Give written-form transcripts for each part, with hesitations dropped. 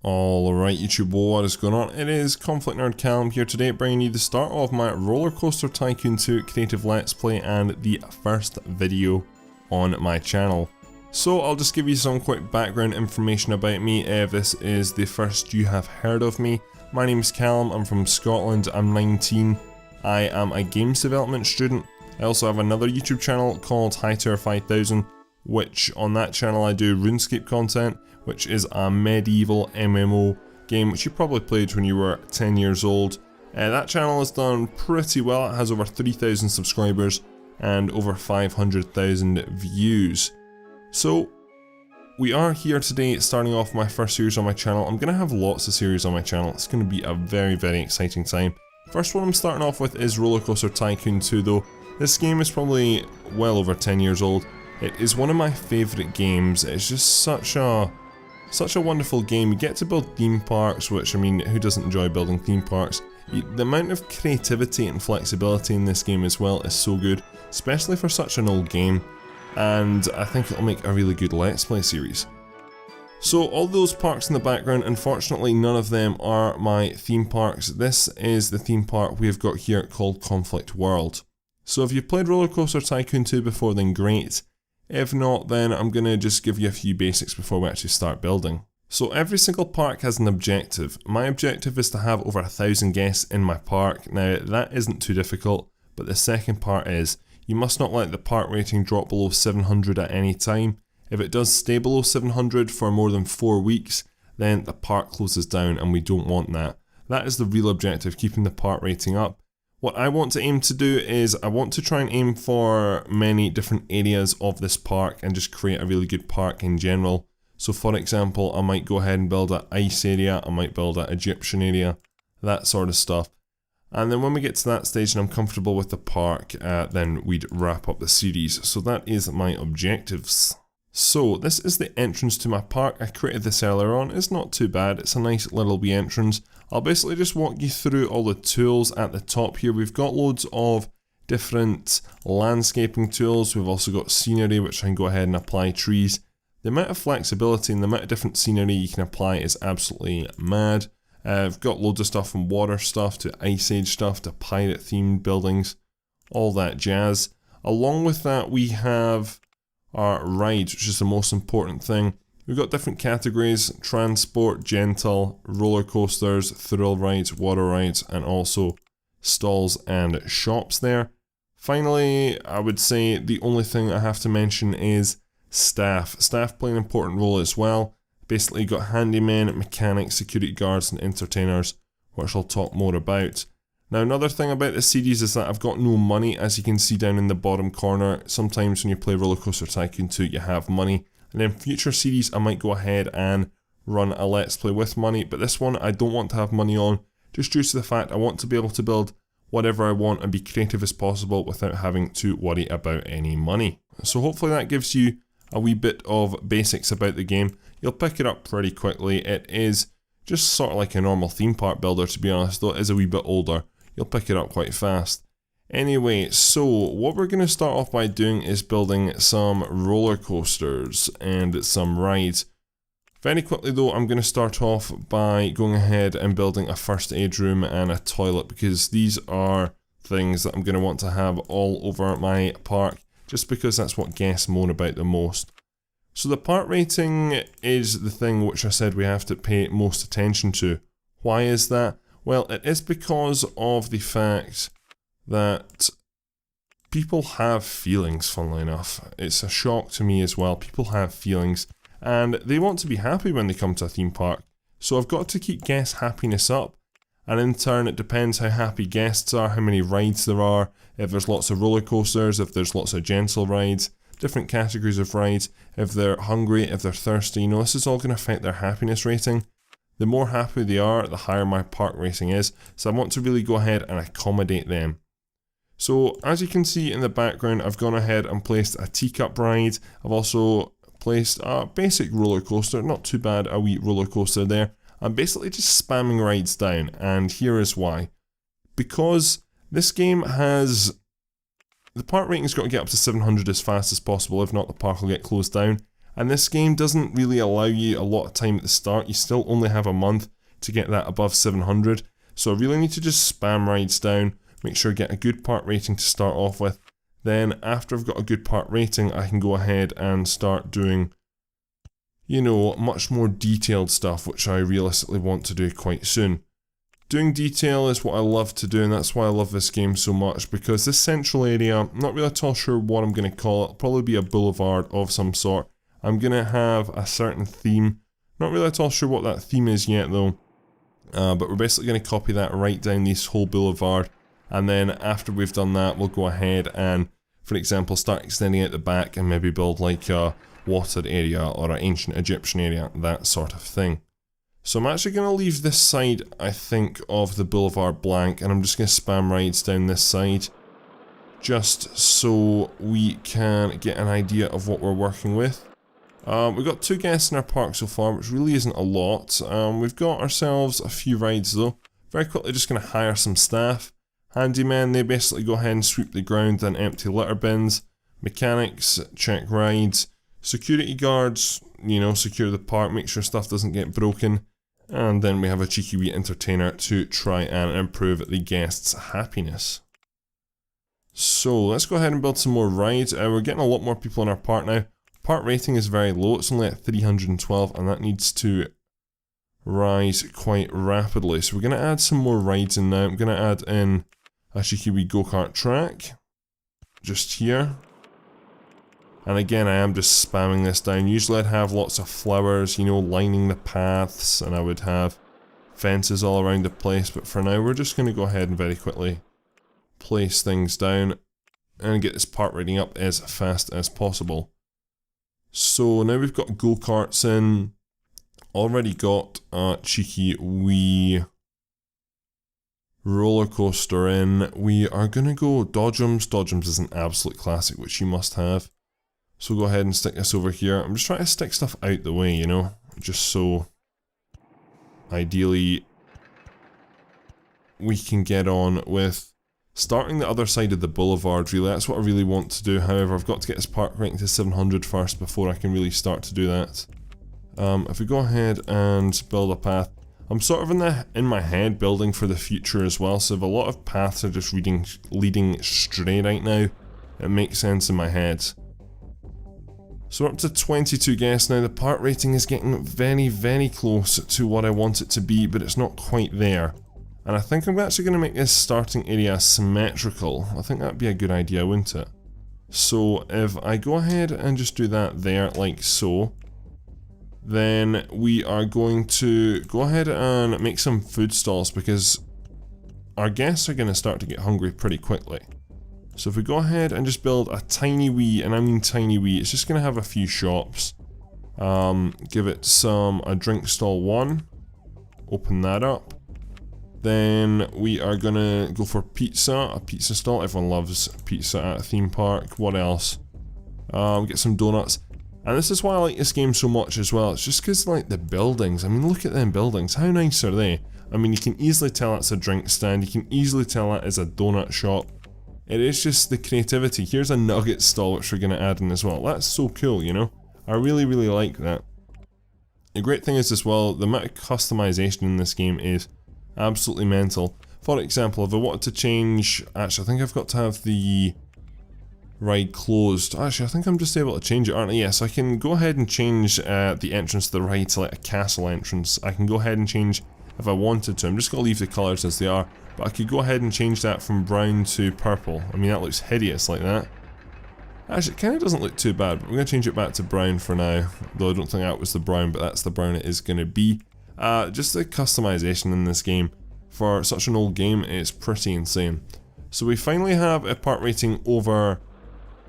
Alright YouTube, what is going on? It is ConflctNerd Callum here today, bringing you the start of my Rollercoaster Tycoon 2 creative let's play and the first video on my channel. So I'll just give you some quick background information about me if this is the first you have heard of me. My name is Callum, I'm from Scotland, I'm 19, I am a games development student. I also have another YouTube channel called Hi-Tower5000, which on that channel I do RuneScape content, which is a medieval MMO game which you probably played when you were 10 years old. That channel has done pretty well, it has over 3,000 subscribers and over 500,000 views. So we are here today starting off my first series on my channel. I'm going to have lots of series on my channel, it's going to be a very exciting time. First one I'm starting off with is Rollercoaster Tycoon 2 though. This game is probably well over 10 years old. It is one of my favourite games. It's just such a wonderful game. You get to build theme parks, which, I mean, who doesn't enjoy building theme parks? The amount of creativity and flexibility in this game as well is so good, especially for such an old game, and I think it'll make a really good Let's Play series. So all those parks in the background, unfortunately none of them are my theme parks. This is the theme park we've got here called Conflict World. So if you've played Rollercoaster Tycoon 2 before, then great. If not, then I'm going to just give you a few basics before we actually start building. So every single park has an objective. My objective is to have over 1,000 guests in my park. Now that isn't too difficult, but the second part is, you must not let the park rating drop below 700 at any time. If it does stay below 700 for more than 4 weeks, then the park closes down and we don't want that. That is the real objective, keeping the park rating up. What I want to aim to do is I want to try and aim for many different areas of this park and just create a really good park in general. So for example, I might go ahead and build an ice area, I might build an Egyptian area, that sort of stuff. And then when we get to that stage and I'm comfortable with the park, then we'd wrap up the series. So that is my objectives. So this is the entrance to my park. I created this earlier on. It's not too bad. It's a nice little wee entrance. I'll basically just walk you through all the tools at the top here. We've got loads of different landscaping tools. We've also got scenery, which I can go ahead and apply trees. The amount of flexibility and the amount of different scenery you can apply is absolutely mad. I've got loads of stuff from water stuff to Ice Age stuff to pirate themed buildings, all that jazz. Along with that we have our rides, which is the most important thing. We've got different categories: transport, gentle, roller coasters, thrill rides, water rides, and also stalls and shops there. Finally, I would say the only thing I have to mention is staff. Staff play an important role as well. Basically you've got handymen, mechanics, security guards and entertainers, which I'll talk more about. Now another thing about this series is that I've got no money, as you can see down in the bottom corner. Sometimes when you play Rollercoaster Tycoon 2 you have money, and in future series I might go ahead and run a Let's Play with money, but this one I don't want to have money on, just due to the fact I want to be able to build whatever I want and be creative as possible without having to worry about any money. So hopefully that gives you a wee bit of basics about the game. You'll pick it up pretty quickly. It is just sort of like a normal theme park builder, to be honest, though it is a wee bit older. You'll pick it up quite fast. Anyway, so what we're going to start off by doing is building some roller coasters and some rides. Very quickly though, I'm going to start off by going ahead and building a first aid room and a toilet, because these are things that I'm going to want to have all over my park, just because that's what guests moan about the most. So the park rating is the thing which I said we have to pay most attention to. Why is that? Well, it is because of the fact that people have feelings, funnily enough. It's a shock to me as well. People have feelings and they want to be happy when they come to a theme park. So I've got to keep guest happiness up. And in turn, it depends how happy guests are, how many rides there are, if there's lots of roller coasters, if there's lots of gentle rides, different categories of rides, if they're hungry, if they're thirsty. You know, this is all going to affect their happiness rating. The more happy they are, the higher my park rating is, so I want to really go ahead and accommodate them. So as you can see in the background, I've gone ahead and placed a teacup ride. I've also placed a basic roller coaster, not too bad, a wee roller coaster there. I'm basically just spamming rides down, and here is why. Because this game has... the park rating's got to get up to 700 as fast as possible, if not the park will get closed down. And this game doesn't really allow you a lot of time at the start. You still only have a month to get that above 700. So I really need to just spam rides down, make sure I get a good part rating to start off with. Then after I've got a good part rating, I can go ahead and start doing, you know, much more detailed stuff, which I realistically want to do quite soon. Doing detail is what I love to do, and that's why I love this game so much, because this central area, I'm not really at all sure what I'm going to call it. It'll probably be a boulevard of some sort. I'm going to have a certain theme. Not really at all sure what that theme is yet though, but we're basically going to copy that right down this whole boulevard, and then after we've done that, we'll go ahead and, for example, start extending out the back and maybe build like a watered area or an ancient Egyptian area, that sort of thing. So I'm actually going to leave this side, I think, of the boulevard blank, and I'm just going to spam rides down this side, just so we can get an idea of what we're working with. We've got 2 guests in our park so far, which really isn't a lot. We've got ourselves a few rides though. Very quickly just going to hire some staff. Handymen, they basically go ahead and sweep the ground and empty litter bins. Mechanics, check rides. Security guards, you know, secure the park, make sure stuff doesn't get broken. And then we have a cheeky wee entertainer to try and improve the guests' happiness. So let's go ahead and build some more rides. We're getting a lot more people in our park now. Part rating is very low, it's only at 312, and that needs to rise quite rapidly. So we're going to add some more rides in now. I'm going to add in a cheeky wee go-kart track, just here. And again, I am just spamming this down. Usually I'd have lots of flowers, you know, lining the paths, and I would have fences all around the place, but for now we're just going to go ahead and very quickly place things down and get this part rating up as fast as possible. So now we've got go-karts in, already got a cheeky wee roller coaster in. We are going to go Dodgems. Dodgems is an absolute classic, which you must have. So we'll go ahead and stick this over here. I'm just trying to stick stuff out the way, you know, just so ideally we can get on with starting the other side of the boulevard. Really, that's what I really want to do. However, I've got to get this park rating to 700 first before I can really start to do that. If we go ahead and build a path, I'm sort of in my head building for the future as well, so if a lot of paths are just leading straight right now, it makes sense in my head. So we're up to 22 guests now. The part rating is getting very, very close to what I want it to be, but it's not quite there. And I think I'm actually going to make this starting area symmetrical. I think that'd be a good idea, wouldn't it? So if I go ahead and just do that there, like so, then we are going to go ahead and make some food stalls, because our guests are going to start to get hungry pretty quickly. So if we go ahead and just build a tiny wee, and I mean tiny wee, it's just going to have a few shops. Give it a drink stall 1. Open that up. Then we are going to go for pizza, a pizza stall. Everyone loves pizza at a theme park. What else? Get some donuts. And this is why I like this game so much as well. It's just because, like, the buildings. I mean, look at them buildings. How nice are they? I mean, you can easily tell it's a drink stand. You can easily tell that is a donut shop. It is just the creativity. Here's a nugget stall which we're going to add in as well. That's so cool, you know? I really, really like that. The great thing is as well, the amount of customization in this game is absolutely mental. For example, if I wanted to change... Actually, I think I've got to have the ride closed. Actually, I think I'm just able to change it, aren't I? Yes, I can go ahead and change the entrance to the ride to like a castle entrance. I can go ahead and change if I wanted to. I'm just going to leave the colours as they are. But I could go ahead and change that from brown to purple. I mean, that looks hideous like that. Actually, it kind of doesn't look too bad, but we're going to change it back to brown for now. Though I don't think that was the brown, but that's the brown it is going to be. Just the customization in this game, for such an old game, is pretty insane. So we finally have a part rating over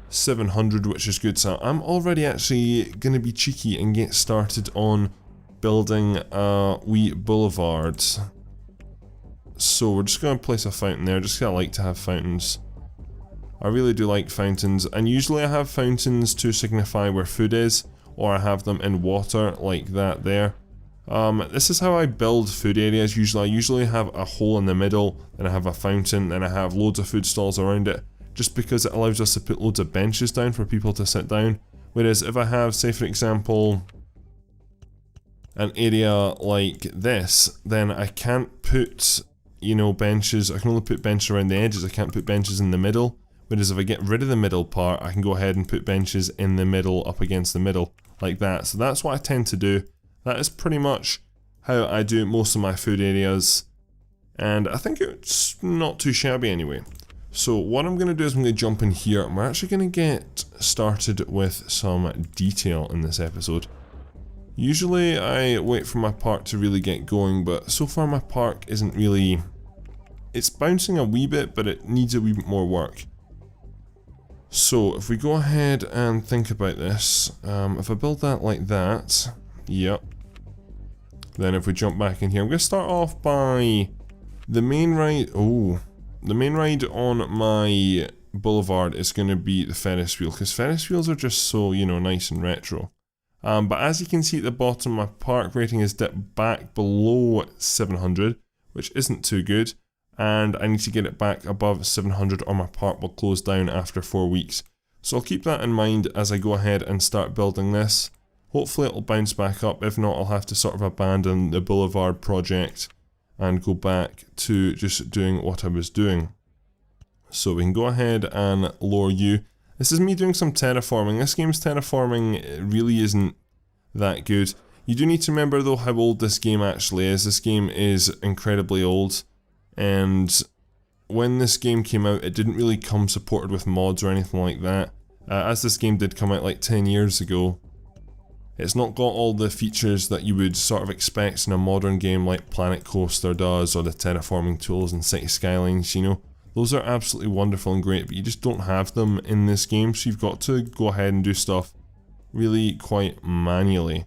700, which is good. So I'm already actually going to be cheeky and get started on building a wee boulevard. So we're just going to place a fountain there, just because I like to have fountains. I really do like fountains, and usually I have fountains to signify where food is, or I have them in water like that there. This is how I build food areas usually. I usually have a hole in the middle, then I have a fountain, then I have loads of food stalls around it, just because it allows us to put loads of benches down for people to sit down. Whereas if I have, say for example, an area like this, then I can't put, you know, benches. I can only put benches around the edges. I can't put benches in the middle. Whereas if I get rid of the middle part, I can go ahead and put benches in the middle, up against the middle, like that. So that's what I tend to do. That is pretty much how I do most of my food areas. And I think it's not too shabby anyway. So what I'm going to do is I'm going to jump in here, and we're actually going to get started with some detail in this episode. Usually I wait for my park to really get going, but so far my park isn't really... It's bouncing a wee bit, but it needs a wee bit more work. So if we go ahead and think about this, if I build that like that, yep. Then if we jump back in here, I'm going to start off by the main ride. Oh, the main ride on my boulevard is going to be the Ferris wheel, because Ferris wheels are just so, you know, nice and retro. But as you can see at the bottom, my park rating is dipped back below 700, which isn't too good. And I need to get it back above 700 or my park will close down after 4 weeks. So I'll keep that in mind as I go ahead and start building this. Hopefully it'll bounce back up. If not, I'll have to sort of abandon the boulevard project and go back to just doing what I was doing. So we can go ahead and lower you. This is me doing some terraforming. This game's terraforming really isn't that good. You do need to remember though how old this game actually is. This game is incredibly old. And when this game came out, it didn't really come supported with mods or anything like that. As this game did come out like 10 years ago, it's not got all the features that you would sort of expect in a modern game like Planet Coaster does, or the terraforming tools in City Skylines, you know. Those are absolutely wonderful and great, but you just don't have them in this game, so you've got to go ahead and do stuff really quite manually.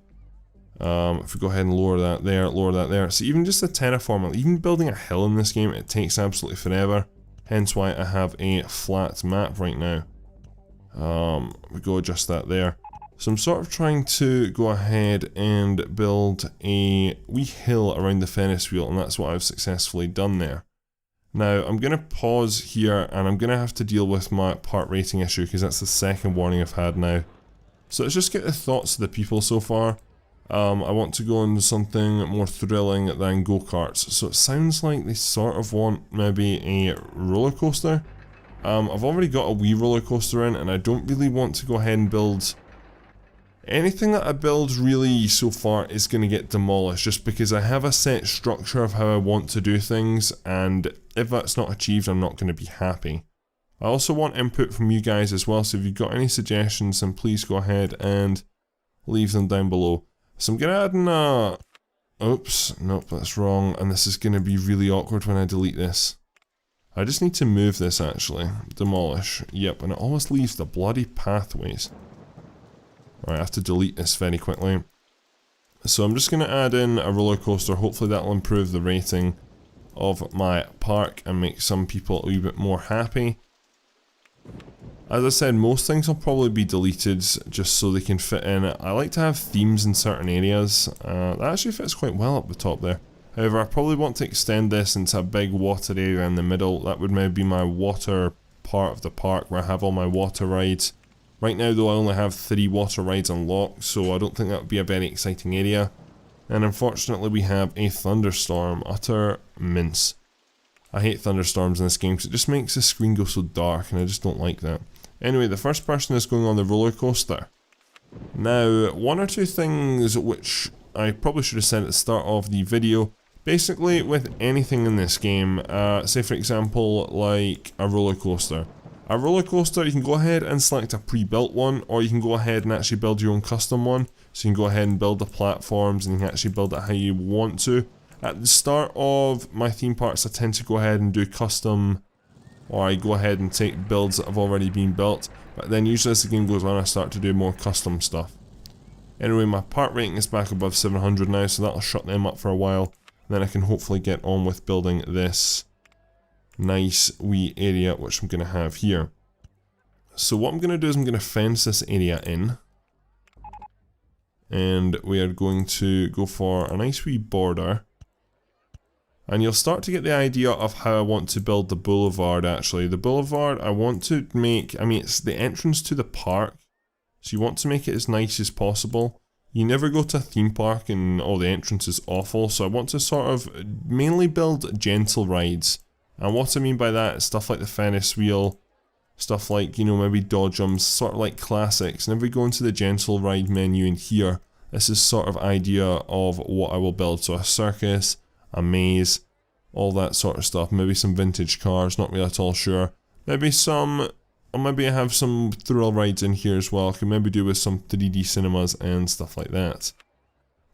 If we go ahead and lower that there. So even just the terraforming, even building a hill in this game, it takes absolutely forever. Hence why I have a flat map right now. We go adjust that there. So I'm sort of trying to go ahead and build a wee hill around the Ferris wheel, and that's what I've successfully done there. Now I'm going to pause here, and I'm going to have to deal with my part rating issue, because that's the second warning I've had now. So let's just get the thoughts of the people so far. I want to go into something more thrilling than go-karts. So it sounds like they sort of want maybe a roller coaster. I've already got a wee roller coaster in, and I don't really want to go ahead and build... Anything that I build really so far is going to get demolished, just because I have a set structure of how I want to do things, and if that's not achieved, I'm not going to be happy. I also want input from you guys as well, so if you've got any suggestions, then please go ahead and leave them down below. So I'm going to add in a... Oops, nope, that's wrong, and this is going to be really awkward when I delete this. I just need to move this actually. Demolish. Yep, and it always leaves the bloody pathways. Alright, I have to delete this very quickly. So I'm just going to add in a roller coaster. Hopefully that'll improve the rating of my park and make some people a wee bit more happy. As I said, most things will probably be deleted just so they can fit in. I like to have themes in certain areas. That actually fits quite well up the top there. However, I probably want to extend this into a big water area in the middle. That would maybe be my water part of the park where I have all my water rides. Right now though, I only have 3 water rides unlocked, so I don't think that would be a very exciting area. And unfortunately we have a thunderstorm. Utter mince. I hate thunderstorms in this game because it just makes the screen go so dark, and I just don't like that. Anyway, the first person is going on the roller coaster. Now, one or two things which I probably should have said at the start of the video. Basically, with anything in this game, say for example, like a roller coaster. A roller coaster, you can go ahead and select a pre-built one, or you can go ahead and actually build your own custom one. So you can go ahead and build the platforms, and you can actually build it how you want to. At the start of my theme parks, I tend to go ahead and do custom, or I go ahead and take builds that have already been built. But then usually as the game goes on, I start to do more custom stuff. Anyway, my part rating is back above 700 now, so that'll shut them up for a while. Then I can hopefully get on with building this nice wee area which I'm going to have here. So what I'm going to do is I'm going to fence this area in, and we are going to go for a nice wee border, and you'll start to get the idea of how I want to build the boulevard. Actually, the boulevard I want to make, I mean, it's the entrance to the park, So you want to make it as nice as possible. You never go to a theme park and all the entrance is awful, so I want to sort of mainly build gentle rides. And what I mean by that is stuff like the Ferris Wheel, stuff like, you know, maybe Dodgems, sort of like classics. And if we go into the gentle ride menu in here, this is sort of idea of what I will build. So a circus, a maze, all that sort of stuff. Maybe some vintage cars, not really at all sure. Maybe some... Or maybe I have some thrill rides in here as well. I can maybe do with some 3D cinemas and stuff like that.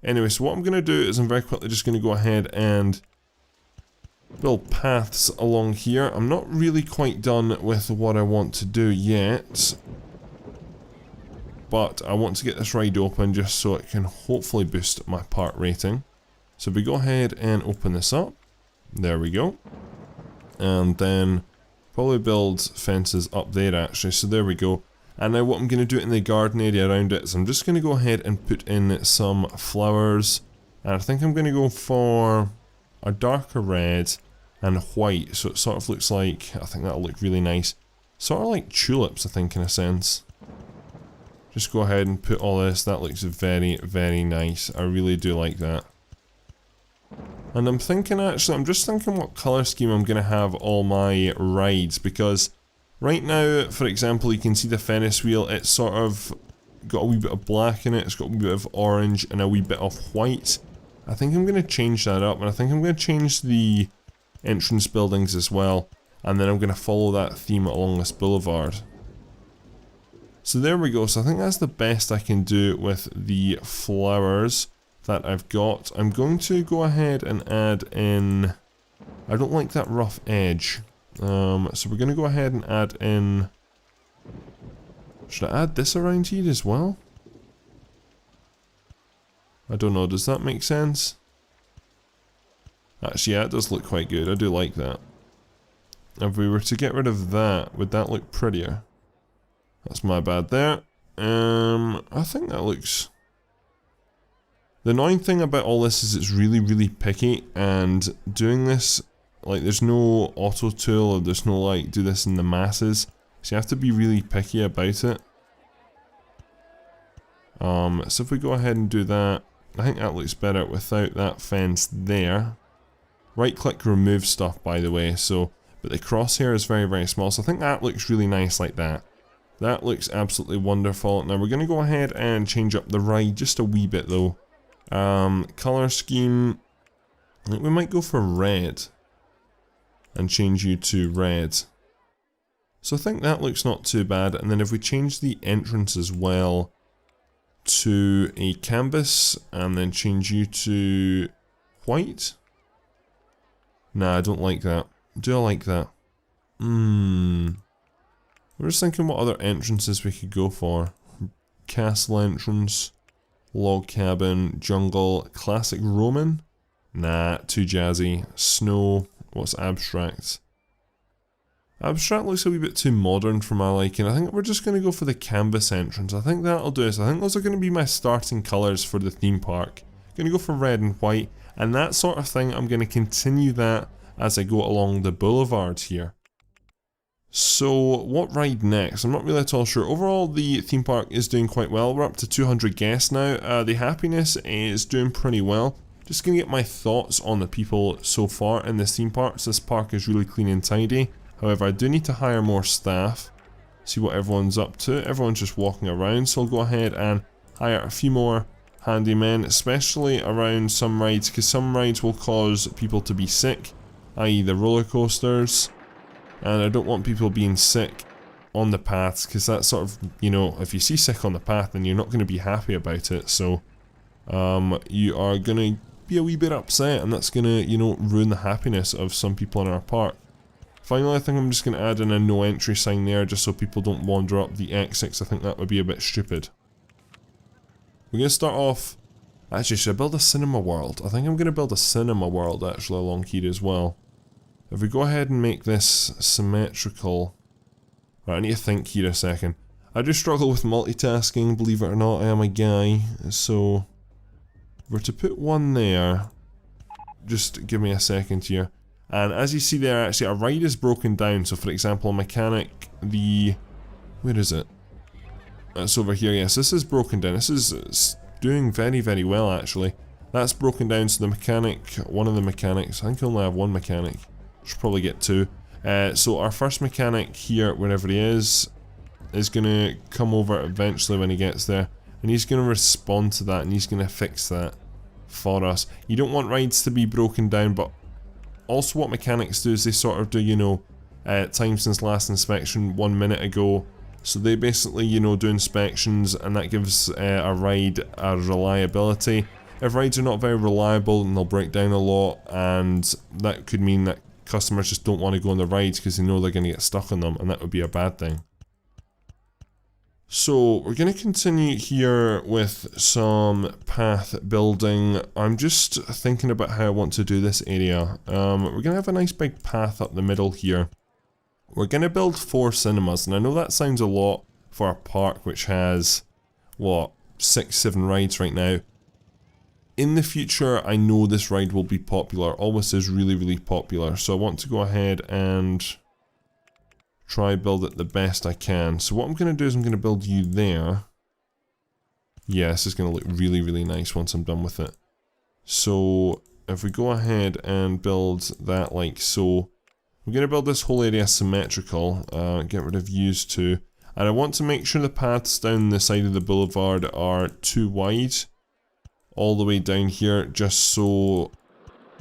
Anyway, so what I'm going to do is I'm very quickly just going to go ahead and build paths along here. I'm not really quite done with what I want to do yet. But I want to get this ride open just so it can hopefully boost my park rating. So we go ahead and open this up. There we go. And then... probably build fences up there actually, so there we go. And now what I'm going to do in the garden area around it is I'm just going to go ahead and put in some flowers. And I think I'm going to go for a darker red and white, so it sort of looks like, I think that'll look really nice. Sort of like tulips, I think, in a sense. Just go ahead and put all this, that looks very, very nice. I really do like that. And I'm thinking actually, I'm just thinking what colour scheme I'm going to have all my rides, because right now, for example, you can see the Ferris Wheel, it's sort of got a wee bit of black in it, it's got a wee bit of orange and a wee bit of white. I think I'm going to change that up, and I think I'm going to change the entrance buildings as well, and then I'm going to follow that theme along this boulevard. So there we go, so I think that's the best I can do with the flowers that I've got. I'm going to go ahead and add in... I don't like that rough edge. So we're going to go ahead and add in... Should I add this around here as well? I don't know, does that make sense? Actually, yeah, it does look quite good. I do like that. If we were to get rid of that, would that look prettier? That's my bad there. I think that looks... The annoying thing about all this is it's really, really picky, and doing this, like, there's no auto tool, or there's no, like, do this in the masses, so you have to be really picky about it. So if we go ahead and do that, I think that looks better without that fence there. Right click remove stuff, by the way, so, but the crosshair is very, very small, so I think that looks really nice like that. That looks absolutely wonderful. Now we're going to go ahead and change up the ride just a wee bit though. Color scheme, I think we might go for red and change you to red. So I think that looks not too bad, and then if we change the entrance as well to a canvas and then change you to white. Nah, I don't like that. Do I like that? We're just thinking what other entrances we could go for. Castle entrance. Log cabin, jungle, classic Roman? Nah, too jazzy. Snow, what's abstract? Abstract looks a wee bit too modern for my liking. I think we're just going to go for the canvas entrance. I think that'll do it. I think those are going to be my starting colours for the theme park. Going to go for red and white, and that sort of thing, I'm going to continue that as I go along the boulevard here. So, what ride next? I'm not really at all sure. Overall, the theme park is doing quite well. We're up to 200 guests now. The happiness is doing pretty well. Just gonna get my thoughts on the people so far in this theme park. So this park is really clean and tidy. However, I do need to hire more staff. See what everyone's up to. Everyone's just walking around, so I'll go ahead and hire a few more handymen, especially around some rides, because some rides will cause people to be sick, i.e. the roller coasters. And I don't want people being sick on the paths, because that's sort of, you know, if you see sick on the path, then you're not going to be happy about it. So, you are going to be a wee bit upset, and that's going to, you know, ruin the happiness of some people in our park. Finally, I think I'm just going to add in a no entry sign there, just so people don't wander up the exits. I think that would be a bit stupid. We're going to start off... Actually, should I build a cinema world? I think I'm going to build a cinema world, actually, along here as well. If we go ahead and make this symmetrical... Right, I need to think here a second. I do struggle with multitasking, believe it or not, I am a guy. So, if we're to put one there, just give me a second here. And as you see there, actually, a ride is broken down. So, for example, a mechanic, the... Where is it? That's over here. Yes, this is broken down. This is doing very, very well, actually. That's broken down, so the mechanic, one of the mechanics, I think I only have one mechanic. Should probably get two. So our first mechanic here, wherever he is going to come over eventually when he gets there. And he's going to respond to that, and he's going to fix that for us. You don't want rides to be broken down, but also what mechanics do is they sort of do, you know, time since last inspection 1 minute ago. So they basically, you know, do inspections, and that gives a ride a reliability. If rides are not very reliable, then they'll break down a lot, and that could mean that customers just don't want to go on the rides because they know they're going to get stuck on them, and that would be a bad thing. So we're going to continue here with some path building. I'm just thinking about how I want to do this area. We're going to have a nice big path up the middle here. We're going to build 4 cinemas, and I know that sounds a lot for a park which has, what, 6-7 rides right now. In the future, I know this ride will be popular. Always is really, really popular. So I want to go ahead and try build it the best I can. So what I'm going to do is I'm going to build you there. Yeah, this is going to look really, really nice once I'm done with it. So if we go ahead and build that like so, we're going to build this whole area symmetrical. Get rid of use too. And I want to make sure the paths down the side of the boulevard are too wide. All the way down here, just so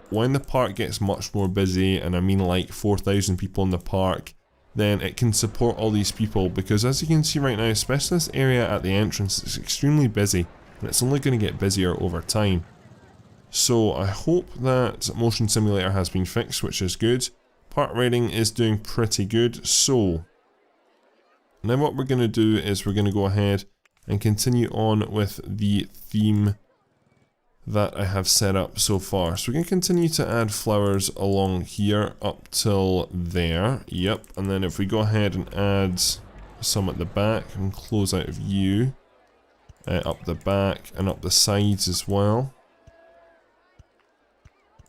when the park gets much more busy, and I mean like 4,000 people in the park, then it can support all these people, because as you can see right now, especially this area at the entrance, it's extremely busy, and it's only going to get busier over time. So I hope that Motion Simulator has been fixed, which is good. Park rating is doing pretty good, so now what we're going to do is we're going to go ahead and continue on with the theme that I have set up so far. So we're going to continue to add flowers along here up till there. Yep, and then if we go ahead and add some at the back and close out of view, up the back and up the sides as well.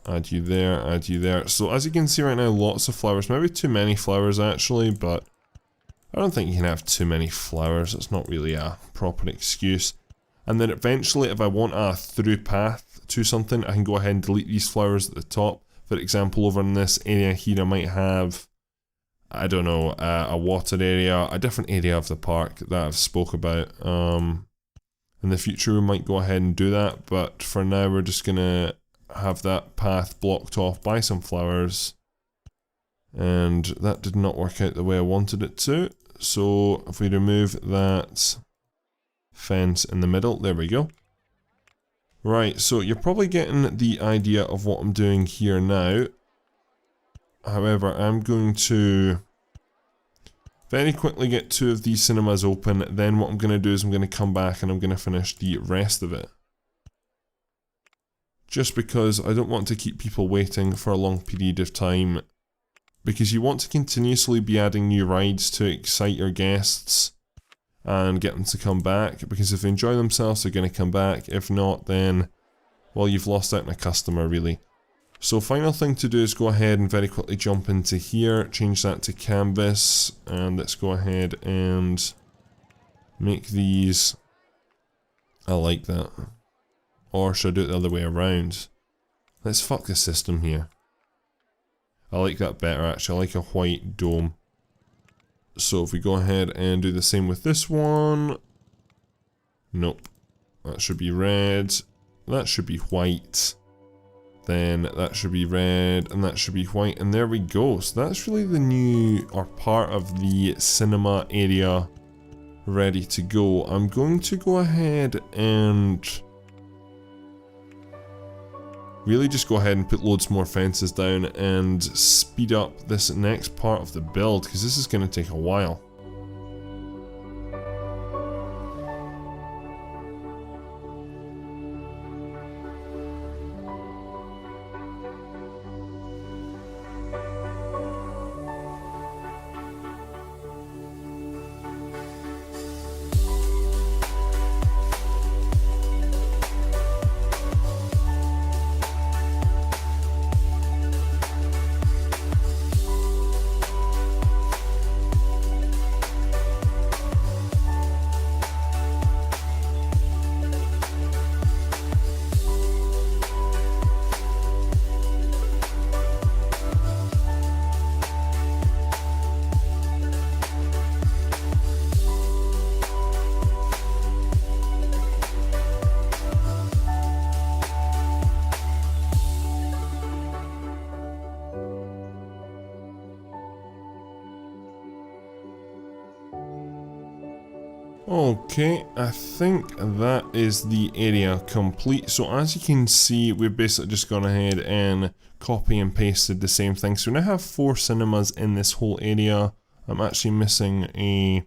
Add you there, add you there. So as you can see right now, lots of flowers. Maybe too many flowers actually, but I don't think you can have too many flowers. It's not really a proper excuse. And then eventually, if I want a through path to something, I can go ahead and delete these flowers at the top. For example, over in this area here, I might have, I don't know, a water area, a different area of the park that I've spoke about. In the future, we might go ahead and do that, but for now, we're just going to have that path blocked off by some flowers. And that did not work out the way I wanted it to. So if we remove that fence in the middle, there we go. Right, so you're probably getting the idea of what I'm doing here now. However, I'm going to very quickly get 2 of these cinemas open. Then what I'm going to do is I'm going to come back and I'm going to finish the rest of it. Just because I don't want to keep people waiting for a long period of time. Because you want to continuously be adding new rides to excite your guests and get them to come back, because if they enjoy themselves, they're going to come back. If not, then, well, you've lost out on a customer, really. So final thing to do is go ahead and very quickly jump into here, change that to canvas, and let's go ahead and make these, I like that. Or should I do it the other way around? Let's fuck the system here. I like that better actually, I like a white dome. So if we go ahead and do the same with this one. Nope. That should be red. That should be white. Then that should be red and that should be white. And there we go. So that's really the new, or part of the cinema area ready to go. I'm going to go ahead and really just go ahead and put loads more fences down and speed up this next part of the build, because this is going to take a while. Okay, I think that is the area complete. So as you can see, we've basically just gone ahead and copy and pasted the same thing. So we now have 4 cinemas in this whole area. I'm actually missing a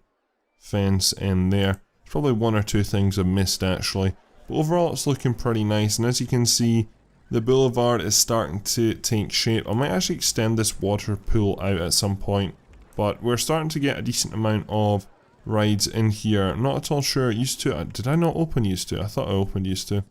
fence in there. There's probably 1 or 2 things I've missed actually. But overall it's looking pretty nice, and as you can see, the boulevard is starting to take shape. I might actually extend this water pool out at some point, but we're starting to get a decent amount of rides in here. Not at all sure. Used to. Did I not open used to? I thought I opened used to.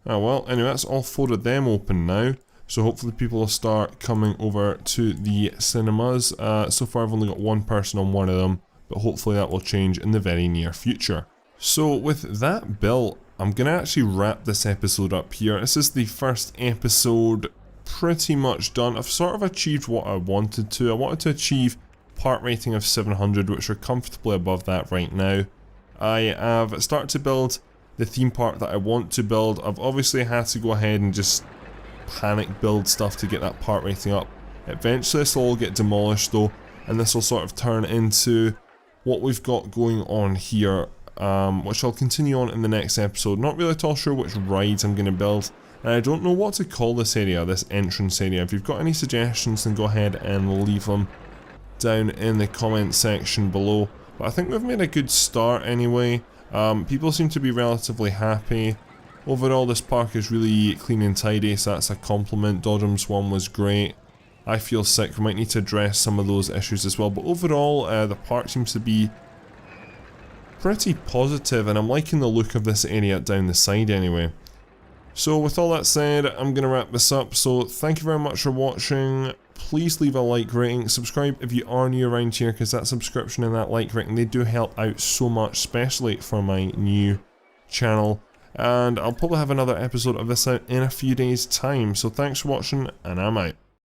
Oh well, anyway, that's all 4 of them open now. So hopefully people will start coming over to the cinemas. So far I've only got 1 person on one of them, but hopefully that will change in the very near future. So with that built, I'm going to actually wrap this episode up here. This is the first episode pretty much done. I've sort of achieved what I wanted to. I wanted to achieve part rating of 700, which are comfortably above that right now. I have started to build the theme park that I want to build. I've obviously had to go ahead and just panic build stuff to get that part rating up. Eventually this will all get demolished though, and this will sort of turn into what we've got going on here, which I'll continue on in the next episode. Not really at all sure which rides I'm going to build, and I don't know what to call this area, this entrance area. If you've got any suggestions, then go ahead and leave them down in the comment section below. But I think we've made a good start anyway. People seem to be relatively happy. Overall this park is really clean and tidy, so that's a compliment. Dodham's one was great. I feel sick, we might need to address some of those issues as well, but overall the park seems to be pretty positive, and I'm liking the look of this area down the side anyway. So with all that said, I'm going to wrap this up. So thank you very much for watching. Please leave a like rating, subscribe if you are new around here, because that subscription and that like rating, they do help out so much, especially for my new channel. And I'll probably have another episode of this out in a few days time. So thanks for watching, and I'm out.